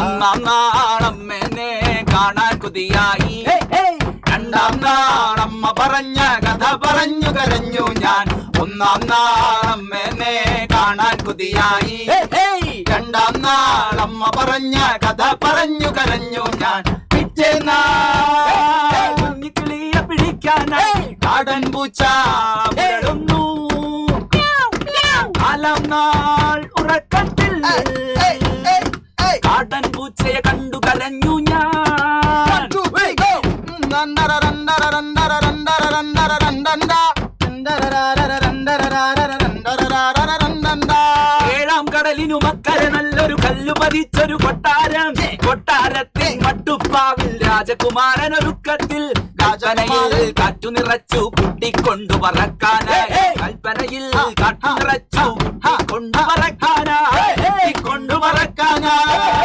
ഒന്നാം നാളമ്മേനെ കാണാൻ കൊതിയായി, രണ്ടാം നാളമ്മ പറഞ്ഞ കഥ പറഞ്ഞു കരഞ്ഞു ഞാൻ. ഒന്നാം നാളമ്മേനെ കാണാൻ കൊതിയായി, രണ്ടാം നാളമ്മ പറഞ്ഞ കഥ പറഞ്ഞു കരഞ്ഞു ഞാൻ. പിറ്റേന്നാൾ കിളിയെ പിടിക്കാനായി കാടൻ പൂച്ച വിരളുന്നു. നാലാം നാൾ ഉറക്കത്തിൽ കാടൻ പൂച്ചയെ കണ്ടു കരഞ്ഞു ഞാൻ. ഏഴാം കടലിനു മക്കരെ നല്ലൊരു കല്ലു പതിച്ചൊരു കൊട്ടാരം. കൊട്ടാരത്തിൽ മട്ടുപ്പാവിൽ രാജകുമാരൻ ഒരുക്കത്തിൽ. കൽപ്പനയിൽ കാറ്റു നിറച്ചു കുട്ടിക്കൊണ്ടു പറക്കാനായി. കൽപ്പനയിൽ കാറ്റു നിറച്ചു കൊണ്ടു പറക്കാനായി. കൊണ്ടു പറക്കാനായി